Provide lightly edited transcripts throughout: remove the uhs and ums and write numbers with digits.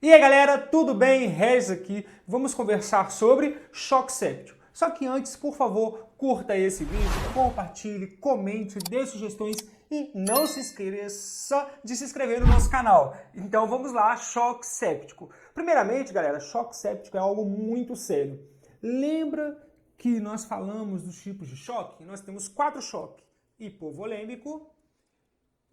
E aí galera, tudo bem? Regis aqui. Vamos conversar sobre choque séptico. Só que antes, por favor, curta esse vídeo, compartilhe, comente, dê sugestões e não se esqueça de se inscrever no nosso canal. Então vamos lá, choque séptico. Primeiramente, galera, choque séptico é algo muito sério. Lembra que nós falamos dos tipos de choque? Nós temos 4 choques: hipovolêmico,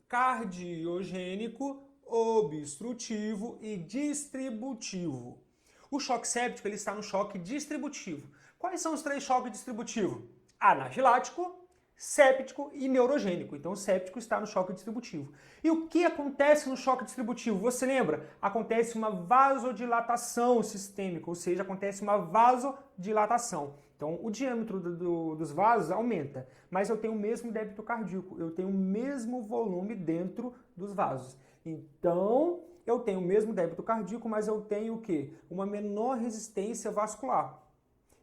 cardiogênico, obstrutivo e distributivo. O choque séptico ele está no choque distributivo. Quais são os 3 choques distributivos? Anafilático, séptico e neurogênico. Então o séptico está no choque distributivo. E o que acontece no choque distributivo? Você lembra? Acontece uma vasodilatação sistêmica, ou seja, acontece uma vasodilatação. Então o diâmetro dos vasos aumenta, mas eu tenho o mesmo débito cardíaco, eu tenho o mesmo volume dentro dos vasos. Então eu tenho o mesmo débito cardíaco, mas eu tenho o quê? Uma menor resistência vascular.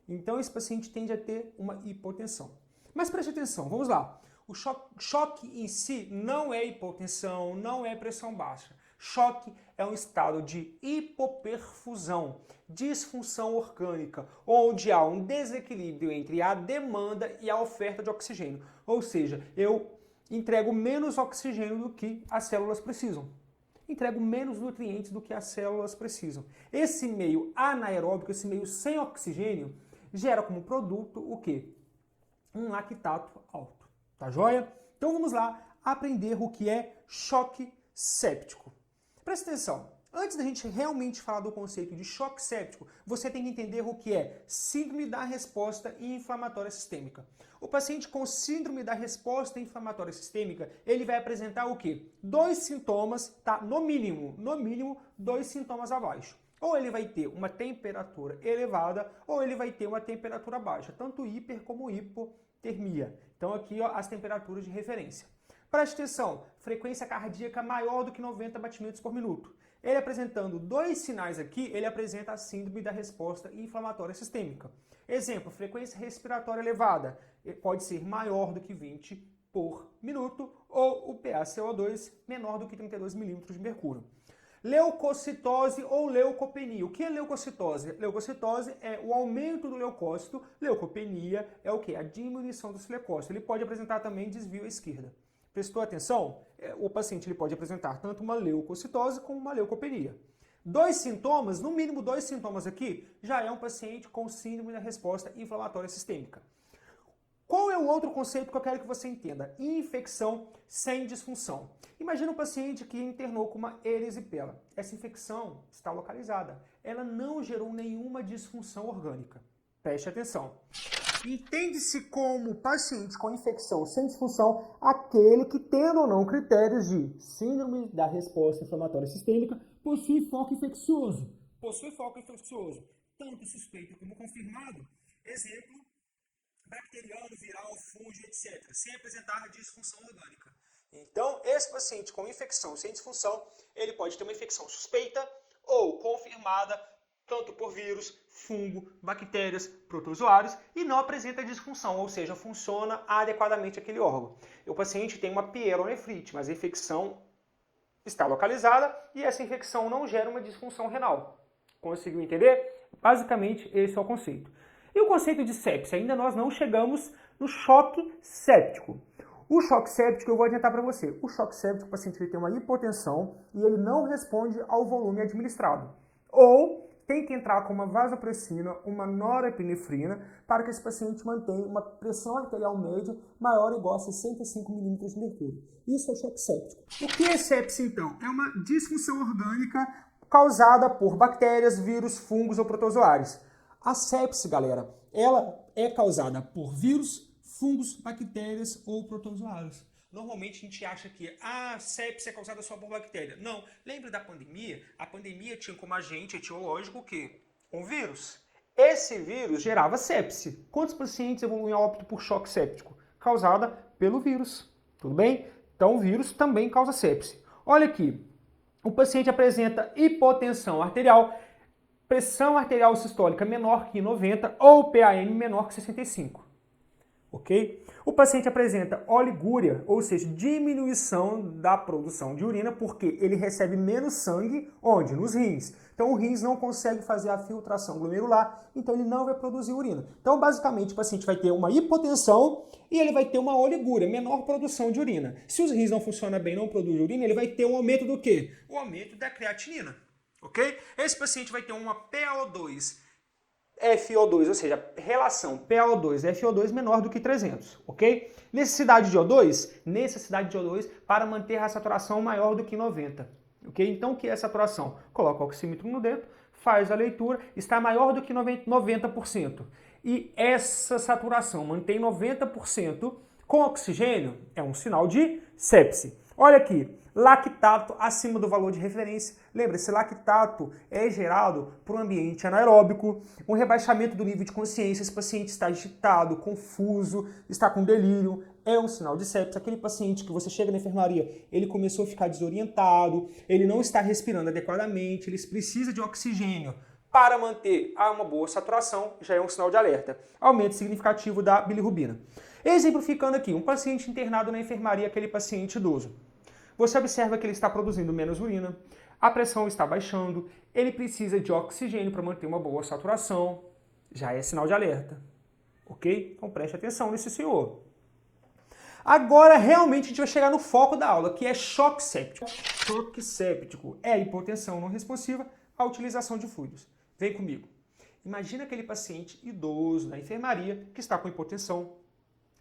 Então esse paciente tende a ter uma hipotensão. Mas preste atenção, vamos lá. O choque em si não é hipotensão, não é pressão baixa. Choque é um estado de hipoperfusão, disfunção orgânica, onde há um desequilíbrio entre a demanda e a oferta de oxigênio. Ou seja, eu entrego menos oxigênio do que as células precisam. Entrego menos nutrientes do que as células precisam. Esse meio anaeróbico, esse meio sem oxigênio, gera como produto o quê? Um lactato alto. Tá joia? Então vamos lá aprender o que é choque séptico. Presta atenção. Antes da gente realmente falar do conceito de choque séptico, você tem que entender o que é síndrome da resposta inflamatória sistêmica. O paciente com síndrome da resposta inflamatória sistêmica, ele vai apresentar o quê? 2 sintomas, tá? No mínimo 2 sintomas abaixo. Ou ele vai ter uma temperatura elevada, ou ele vai ter uma temperatura baixa, tanto hiper como hipotermia. Então aqui ó, as temperaturas de referência. Preste atenção, frequência cardíaca maior do que 90 batimentos por minuto. Ele apresentando 2 sinais aqui, ele apresenta a síndrome da resposta inflamatória sistêmica. Exemplo, frequência respiratória elevada, pode ser maior do que 20 por minuto, ou o PaCO2 menor do que 32 milímetros de mercúrio. Leucocitose ou leucopenia. O que é leucocitose? Leucocitose é o aumento do leucócito, leucopenia é o que? A diminuição do leucócito. Ele pode apresentar também desvio à esquerda. Prestou atenção? O paciente ele pode apresentar tanto uma leucocitose como uma leucopenia. 2 sintomas, no mínimo 2 sintomas aqui, já é um paciente com síndrome da resposta inflamatória sistêmica. Qual é o outro conceito que eu quero que você entenda? Infecção sem disfunção. Imagina um paciente que internou com uma erisipela. Essa infecção está localizada. Ela não gerou nenhuma disfunção orgânica. Preste atenção. Entende-se como paciente com infecção sem disfunção aquele que, tendo ou não critérios de síndrome da resposta inflamatória sistêmica, possui foco infeccioso. Possui foco infeccioso, tanto suspeito como confirmado. Exemplo, bacteriano, viral, fúngio, etc., sem apresentar disfunção orgânica. Então, esse paciente com infecção sem disfunção, ele pode ter uma infecção suspeita ou confirmada, tanto por vírus, fungo, bactérias, protozoários, e não apresenta disfunção, ou seja, funciona adequadamente aquele órgão. O paciente tem uma pielonefrite, mas a infecção está localizada e essa infecção não gera uma disfunção renal. Conseguiu entender? Basicamente, esse é o conceito. E o conceito de sepse? Ainda nós não chegamos no choque séptico. O choque séptico eu vou adiantar para você. O choque séptico, o paciente ele tem uma hipotensão e ele não responde ao volume administrado. Ou tem que entrar com uma vasopressina, uma norepinefrina, para que esse paciente mantenha uma pressão arterial média maior ou igual a 65 milímetros de mercúrio. Isso é o choque séptico. O que é sepse, então? É uma disfunção orgânica causada por bactérias, vírus, fungos ou protozoários. A sepse, galera, ela é causada por vírus, fungos, bactérias ou protozoários. Normalmente a gente acha que a sepse é causada só por bactéria. Não. Lembra da pandemia? A pandemia tinha como agente etiológico o quê? Um vírus. Esse vírus gerava sepse. Quantos pacientes evoluem a óbito por choque séptico? Causada pelo vírus. Tudo bem? Então o vírus também causa sepse. Olha aqui. O paciente apresenta hipotensão arterial, pressão arterial sistólica menor que 90 ou PAM menor que 65. Ok? O paciente apresenta oligúria, ou seja, diminuição da produção de urina, porque ele recebe menos sangue, onde? Nos rins. Então o rins não consegue fazer a filtração glomerular, então ele não vai produzir urina. Então basicamente o paciente vai ter uma hipotensão e ele vai ter uma oligúria, menor produção de urina. Se os rins não funcionam bem, não produzem urina, ele vai ter um aumento do quê? O aumento da creatinina, ok? Esse paciente vai ter uma PaO2 FO2, ou seja, relação PaO2-FO2 menor do que 300, ok? Necessidade de O2? Necessidade de O2 para manter a saturação maior do que 90, ok? Então, o que é a saturação? Coloca o oxímetro no dedo, faz a leitura, está maior do que 90%. E essa saturação mantém 90% com oxigênio, é um sinal de sepse. Olha aqui, lactato acima do valor de referência. Lembra, esse lactato é gerado por um ambiente anaeróbico, um rebaixamento do nível de consciência, esse paciente está agitado, confuso, está com delírio, é um sinal de sepse. Aquele paciente que você chega na enfermaria, ele começou a ficar desorientado, ele não está respirando adequadamente, ele precisa de oxigênio para manter uma boa saturação, já é um sinal de alerta. Aumento significativo da bilirrubina. Exemplificando aqui, um paciente internado na enfermaria, aquele paciente idoso. Você observa que ele está produzindo menos urina, a pressão está baixando, ele precisa de oxigênio para manter uma boa saturação, já é sinal de alerta, ok? Então preste atenção nesse senhor. Agora realmente a gente vai chegar no foco da aula, que é choque séptico. Choque séptico é a hipotensão não responsiva à utilização de fluidos. Vem comigo. Imagina aquele paciente idoso da enfermaria que está com hipotensão,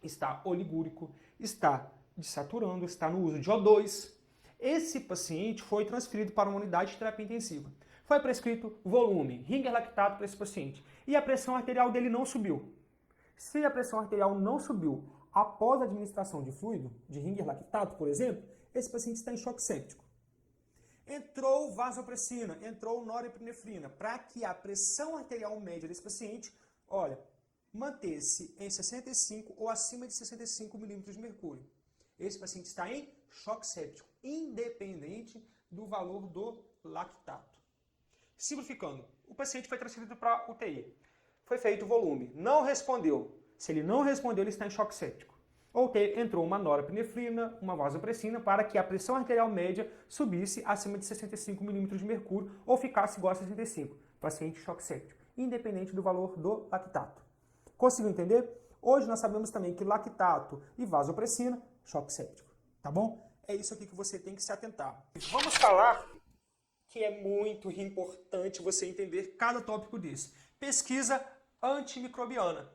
está oligúrico, está desaturando, está no uso de O2. Esse paciente foi transferido para uma unidade de terapia intensiva. Foi prescrito volume, ringer lactato para esse paciente. E a pressão arterial dele não subiu. Se a pressão arterial não subiu após a administração de fluido, de ringer lactato, por exemplo, esse paciente está em choque séptico. Entrou vasopressina, entrou norepinefrina, para que a pressão arterial média desse paciente, olha, manter-se em 65 ou acima de 65 milímetros de mercúrio. Esse paciente está em choque séptico, independente do valor do lactato. Simplificando, o paciente foi transferido para UTI. Foi feito o volume, não respondeu. Se ele não respondeu, ele está em choque séptico. Ou entrou uma norepinefrina, uma vasopressina, para que a pressão arterial média subisse acima de 65 milímetros de mercúrio ou ficasse igual a 65. Paciente em choque séptico, independente do valor do lactato. Conseguiu entender? Hoje nós sabemos também que lactato e vasopressina, choque séptico, tá bom? É isso aqui que você tem que se atentar. Vamos falar que é muito importante você entender cada tópico desse. Pesquisa antimicrobiana.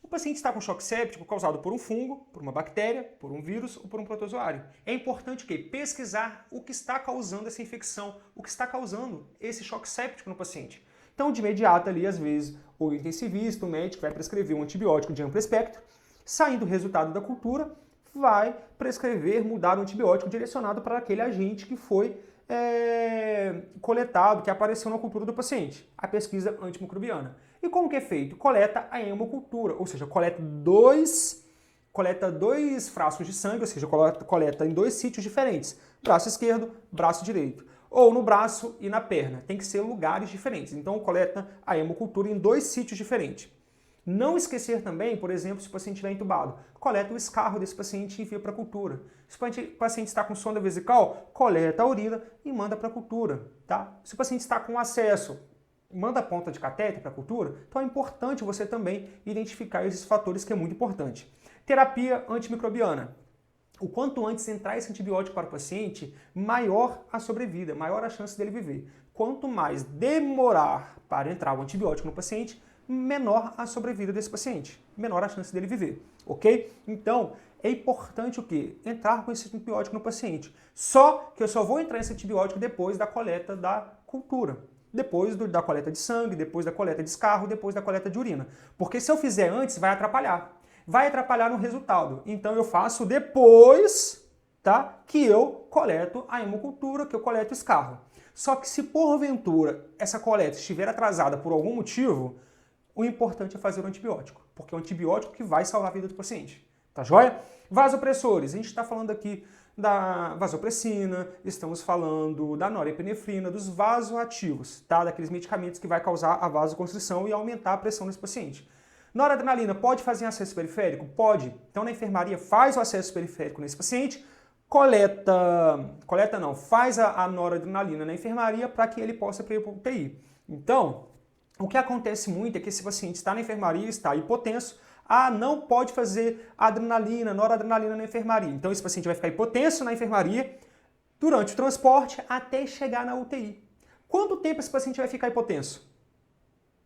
O paciente está com choque séptico causado por um fungo, por uma bactéria, por um vírus ou por um protozoário. É importante que pesquisar o que está causando essa infecção, o que está causando esse choque séptico no paciente. Então, de imediato ali, às vezes, o intensivista, o médico vai prescrever um antibiótico de amplo espectro, saindo o resultado da cultura, vai prescrever, mudar o antibiótico direcionado para aquele agente que foi coletado, que apareceu na cultura do paciente, a pesquisa antimicrobiana. E como que é feito? Coleta a hemocultura, ou seja, coleta dois frascos de sangue, ou seja, coleta em dois sítios diferentes, braço esquerdo, braço direito, ou no braço e na perna, tem que ser lugares diferentes. Então coleta a hemocultura em dois sítios diferentes. Não esquecer também, por exemplo, se o paciente estiver entubado, coleta o escarro desse paciente e envia para a cultura. Se o paciente está com sonda vesical, coleta a urina e manda para a cultura. Tá? Se o paciente está com acesso, manda a ponta de catéter para a cultura. Então é importante você também identificar esses fatores, que é muito importante. Terapia antimicrobiana. O quanto antes entrar esse antibiótico para o paciente, maior a sobrevida, maior a chance dele viver. Quanto mais demorar para entrar o antibiótico no paciente, menor a sobrevida desse paciente, menor a chance dele viver, ok? Então, é importante o quê? Entrar com esse antibiótico no paciente. Só que eu só vou entrar nesse antibiótico depois da coleta da cultura, depois da coleta de sangue, depois da coleta de escarro, depois da coleta de urina. Porque se eu fizer antes, vai atrapalhar. Vai atrapalhar no resultado. Então, eu faço depois, tá? Que eu coleto a hemocultura, que eu coleto o escarro. Só que se porventura essa coleta estiver atrasada por algum motivo, o importante é fazer o antibiótico, porque é o antibiótico que vai salvar a vida do paciente. Tá joia? Vasopressores. A gente está falando aqui da vasopressina, estamos falando da norepinefrina, dos vasoativos, tá? Daqueles medicamentos que vai causar a vasoconstrição e aumentar a pressão nesse paciente. Noradrenalina pode fazer acesso periférico? Pode. Então na enfermaria faz o acesso periférico nesse paciente, faz a noradrenalina na enfermaria para que ele possa ir para a UTI. Então, o que acontece muito é que esse paciente está na enfermaria, está hipotenso, não pode fazer adrenalina, noradrenalina na enfermaria. Então esse paciente vai ficar hipotenso na enfermaria durante o transporte até chegar na UTI. Quanto tempo esse paciente vai ficar hipotenso?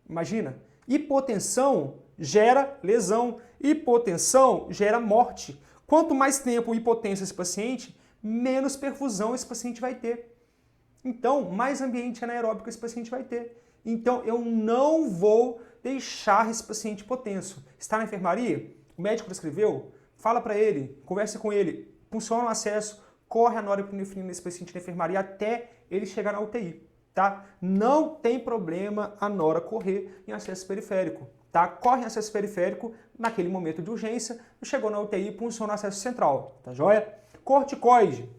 Imagina, hipotensão gera lesão, hipotensão gera morte. Quanto mais tempo hipotenso esse paciente, menos perfusão esse paciente vai ter. Então, mais ambiente anaeróbico esse paciente vai ter. Então, eu não vou deixar esse paciente hipotenso. Está na enfermaria? O médico prescreveu? Fala para ele, conversa com ele, funciona o acesso, corre a norepinefrina nesse paciente na enfermaria até ele chegar na UTI, tá? Não tem problema a nora correr em acesso periférico, tá? Corre em acesso periférico naquele momento de urgência, chegou na UTI, funciona o acesso central, tá joia? Corticoide.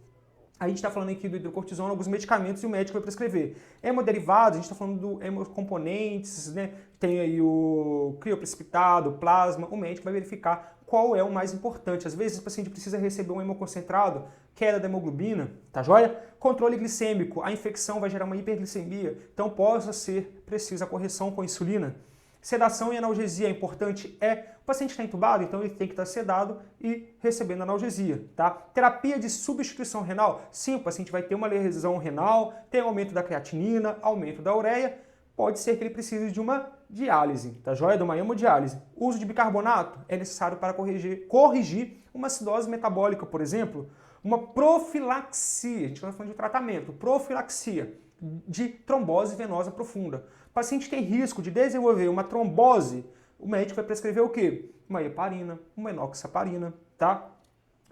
A gente está falando aqui do hidrocortisona, alguns medicamentos e o médico vai prescrever. Hemoderivados, a gente está falando do hemocomponentes, né? Tem aí o crioprecipitado, o plasma, o médico vai verificar qual é o mais importante. Às vezes o paciente precisa receber um hemoconcentrado, queda da hemoglobina, tá joia? Controle glicêmico, a infecção vai gerar uma hiperglicemia, então possa ser precisa a correção com insulina. Sedação e analgesia, importante o paciente está entubado, então ele tem que estar sedado e recebendo analgesia, tá? Terapia de substituição renal, sim, o paciente vai ter uma lesão renal, tem aumento da creatinina, aumento da ureia, pode ser que ele precise de uma diálise, tá joia? De uma hemodiálise. Uso de bicarbonato é necessário para corrigir uma acidose metabólica, por exemplo, uma profilaxia, a gente não está falando de tratamento, profilaxia de trombose venosa profunda. O paciente tem risco de desenvolver uma trombose, o médico vai prescrever o quê? Uma heparina, uma enoxaparina, tá?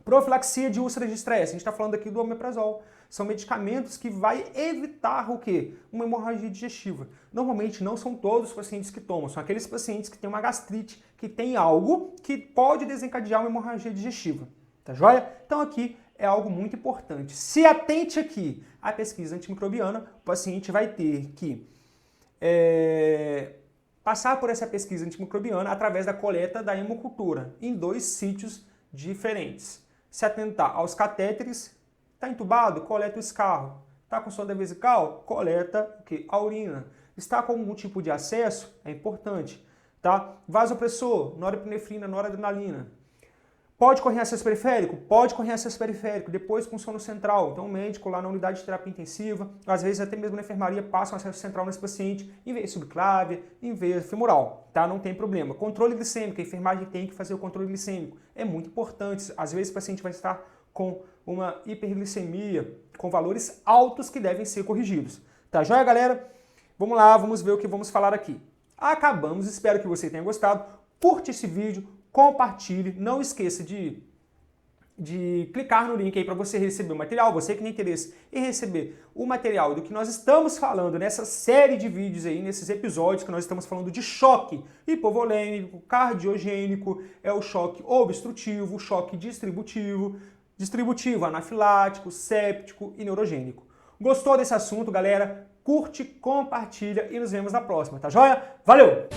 Profilaxia de úlceras de estresse, a gente está falando aqui do omeprazol. São medicamentos que vai evitar o quê? Uma hemorragia digestiva. Normalmente não são todos os pacientes que tomam, são aqueles pacientes que têm uma gastrite, que tem algo que pode desencadear uma hemorragia digestiva, tá joia? Então aqui é algo muito importante. Se atente aqui à pesquisa antimicrobiana, o paciente vai ter que passar por essa pesquisa antimicrobiana através da coleta da hemocultura em 2 sítios diferentes. Se atentar aos catéteres, está entubado, coleta o escarro. Está com sonda vesical, coleta o quê? A urina. Está com algum tipo de acesso, é importante. Tá? Vasopressor, norepinefrina, noradrenalina. Pode correr em acesso periférico? Pode correr em acesso periférico, depois com sono central. Então o médico lá na unidade de terapia intensiva, às vezes até mesmo na enfermaria, passa um acesso central nesse paciente, em vez subclávia, em vez femoral, tá? Não tem problema. Controle glicêmico, a enfermagem tem que fazer o controle glicêmico. É muito importante. Às vezes o paciente vai estar com uma hiperglicemia, com valores altos que devem ser corrigidos. Tá joia, galera? Vamos lá, vamos ver o que vamos falar aqui. Acabamos, espero que você tenha gostado. Curte esse vídeo, compartilhe, não esqueça de clicar no link aí para você receber o material, você que tem interesse em receber o material do que nós estamos falando nessa série de vídeos aí, nesses episódios que nós estamos falando de choque hipovolêmico, cardiogênico, é o choque obstrutivo, o choque distributivo, anafilático, séptico e neurogênico. Gostou desse assunto, galera? Curte, compartilha e nos vemos na próxima, tá joia? Valeu!